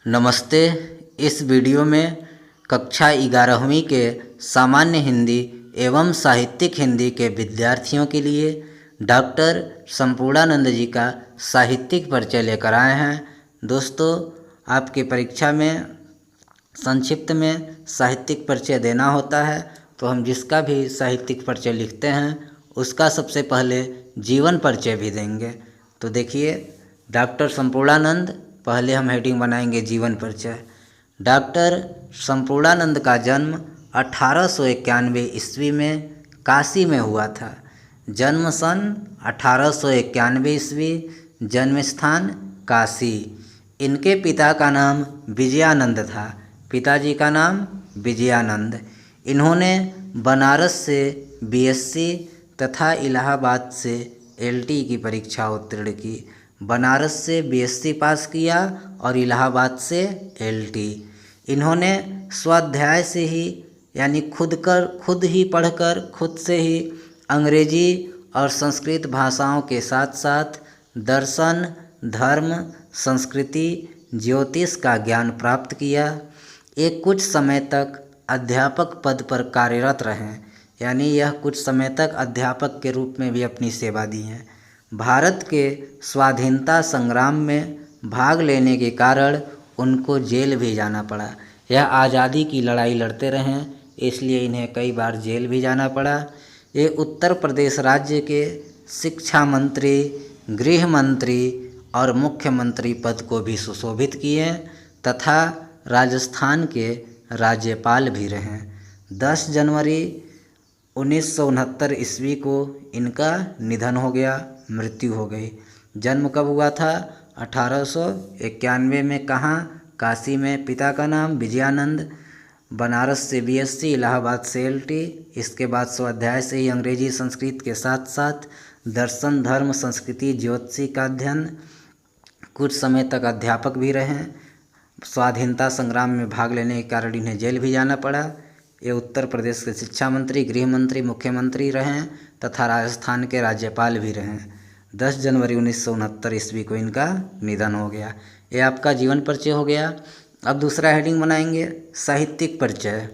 नमस्ते। इस वीडियो में कक्षा 11वीं के सामान्य हिंदी एवं साहित्यिक हिंदी के विद्यार्थियों के लिए डॉक्टर संपूर्णानंद जी का साहित्यिक परिचय लेकर आए हैं। दोस्तों, आपकी परीक्षा में संक्षिप्त में साहित्यिक परिचय देना होता है, तो हम जिसका भी साहित्यिक परिचय लिखते हैं उसका सबसे पहले जीवन परिचय भी देंगे। तो देखिए, डॉक्टर संपूर्णानंद, पहले हम हेडिंग बनाएंगे जीवन परिचय। डॉक्टर संपूर्णानंद का जन्म 1891 ईस्वी में काशी में हुआ था। जन्म सन 1891 ईस्वी, जन्म स्थान काशी। इनके पिता का नाम विजयानंद था। पिताजी का नाम विजयानंद। इन्होंने बनारस से बीएससी तथा इलाहाबाद से एलटी की परीक्षा उत्तीर्ण की। बनारस से बीएससी पास किया और इलाहाबाद से एलटी। इन्होंने स्वाध्याय से ही यानी खुद ही पढ़कर खुद से ही अंग्रेजी और संस्कृत भाषाओं के साथ साथ दर्शन, धर्म, संस्कृति, ज्योतिष का ज्ञान प्राप्त किया। एक कुछ समय तक अध्यापक पद पर कार्यरत रहे, यानी यह कुछ समय तक अध्यापक के रूप में भी अपनी सेवा दी हैं। भारत के स्वाधीनता संग्राम में भाग लेने के कारण उनको जेल भी जाना पड़ा। यह आज़ादी की लड़ाई लड़ते रहे, इसलिए इन्हें कई बार जेल भी जाना पड़ा। ये उत्तर प्रदेश राज्य के शिक्षा मंत्री, गृह मंत्री और मुख्यमंत्री पद को भी सुशोभित किए तथा राजस्थान के राज्यपाल भी रहे। 10 जनवरी 1969 ईस्वी को इनका निधन हो गया, मृत्यु हो गई। जन्म कब हुआ था? 1891 में। कहाँ? काशी में। पिता का नाम विजयानंद। बनारस से बीएससी, इलाहाबाद से एलटी। इसके बाद स्वाध्याय से ही अंग्रेजी संस्कृत के साथ साथ दर्शन, धर्म, संस्कृति, ज्योतिषी का अध्ययन। कुछ समय तक अध्यापक भी रहे। स्वाधीनता संग्राम में भाग लेने के कारण इन्हें जेल भी जाना पड़ा। ये उत्तर प्रदेश के शिक्षा मंत्री, गृह मंत्री, मुख्यमंत्री रहे तथा राजस्थान के राज्यपाल भी रहे। 10 जनवरी 1969 ईस्वी को इनका निधन हो गया। ये आपका जीवन परिचय हो गया। अब दूसरा हेडिंग बनाएंगे साहित्यिक परिचय।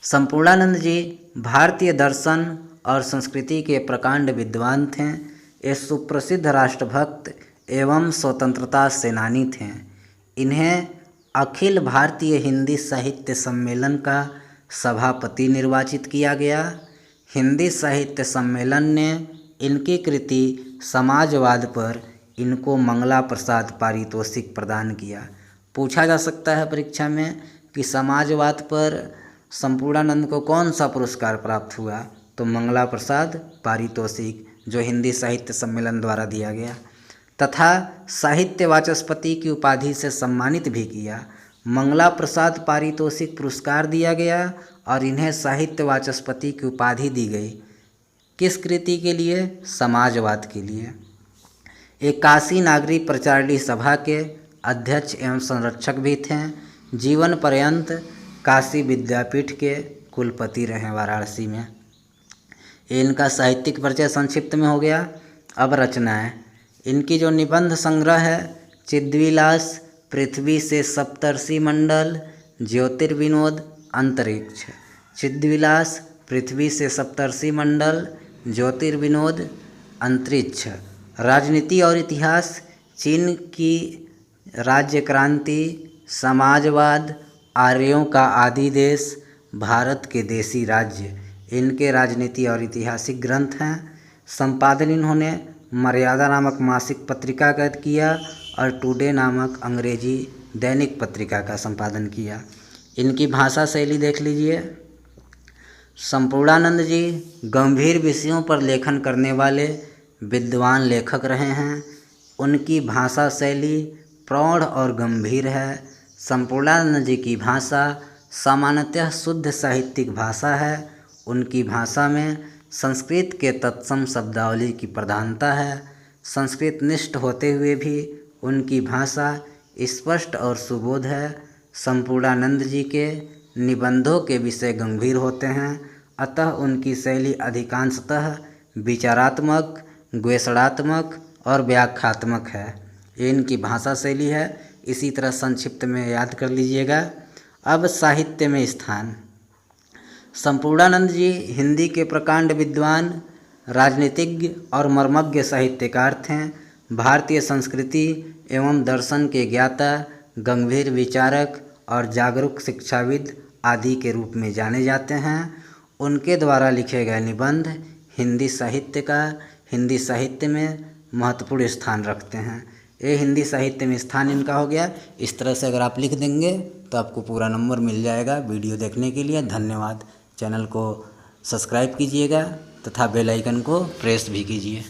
संपूर्णानंद जी भारतीय दर्शन और संस्कृति के प्रकांड विद्वान थे। ये सुप्रसिद्ध राष्ट्रभक्त एवं स्वतंत्रता सेनानी थे। इन्हें अखिल भारतीय हिंदी साहित्य सम्मेलन का सभापति निर्वाचित किया गया। हिंदी साहित्य सम्मेलन ने इनकी कृति समाजवाद पर इनको मंगला प्रसाद पारितोषिक प्रदान किया। पूछा जा सकता है परीक्षा में कि समाजवाद पर संपूर्णानंद को कौन सा पुरस्कार प्राप्त हुआ, तो मंगला प्रसाद पारितोषिक, जो हिंदी साहित्य सम्मेलन द्वारा दिया गया, तथा साहित्य वाचस्पति की उपाधि से सम्मानित भी किया। मंगला प्रसाद पारितोषिक पुरस्कार दिया गया और इन्हें साहित्य वाचस्पति की उपाधि दी गई। किस कृति के लिए? समाजवाद के लिए। एक काशी नागरी प्रचारणी सभा के अध्यक्ष एवं संरक्षक भी थे। जीवन पर्यंत काशी विद्यापीठ के कुलपति रहे वाराणसी में। इनका साहित्यिक परिचय संक्षिप्त में हो गया। अब रचनाएं। इनकी जो निबंध संग्रह है, चिद्विलास, पृथ्वी से सप्तर्षि मंडल, ज्योतिर्विनोद, अंतरिक्ष। चिद्विलास, पृथ्वी से सप्तर्षि मंडल, ज्योतिर्विनोद, अंतरिक्ष। राजनीति और इतिहास, चीन की राज्य क्रांति, समाजवाद, आर्यों का आदि देश, भारत के देशी राज्य, इनके राजनीति और ऐतिहासिक ग्रंथ हैं। संपादन इन्होंने मर्यादा नामक मासिक पत्रिका का किया और टुडे नामक अंग्रेजी दैनिक पत्रिका का संपादन किया। इनकी भाषा शैली देख लीजिए। संपूर्णानंद जी गंभीर विषयों पर लेखन करने वाले विद्वान लेखक रहे हैं। उनकी भाषा शैली प्रौढ़ और गंभीर है। संपूर्णानंद जी की भाषा सामान्यतः शुद्ध साहित्यिक भाषा है। उनकी भाषा में संस्कृत के तत्सम शब्दावली की प्रधानता है। संस्कृत निष्ठ होते हुए भी उनकी भाषा स्पष्ट और सुबोध है। संपूर्णानंद जी के निबंधों के विषय गंभीर होते हैं, अतः उनकी शैली अधिकांशतः विचारात्मक, द्वेषणात्मक और व्याख्यात्मक है। ये इनकी भाषा शैली है। इसी तरह संक्षिप्त में याद कर लीजिएगा। अब साहित्य में स्थान। संपूर्णानंद जी हिंदी के प्रकांड विद्वान, राजनीतिज्ञ और मर्मज्ञ साहित्यकार थे। भारतीय संस्कृति एवं दर्शन के ज्ञाता, गंभीर विचारक और जागरूक शिक्षाविद आदि के रूप में जाने जाते हैं। उनके द्वारा लिखे गए निबंध हिंदी साहित्य में महत्वपूर्ण स्थान रखते हैं। ये हिंदी साहित्य में स्थान इनका हो गया। इस तरह से अगर आप लिख देंगे तो आपको पूरा नंबर मिल जाएगा। वीडियो देखने के लिए धन्यवाद। चैनल को सब्सक्राइब कीजिएगा तथा बेल आइकन को प्रेस भी कीजिए।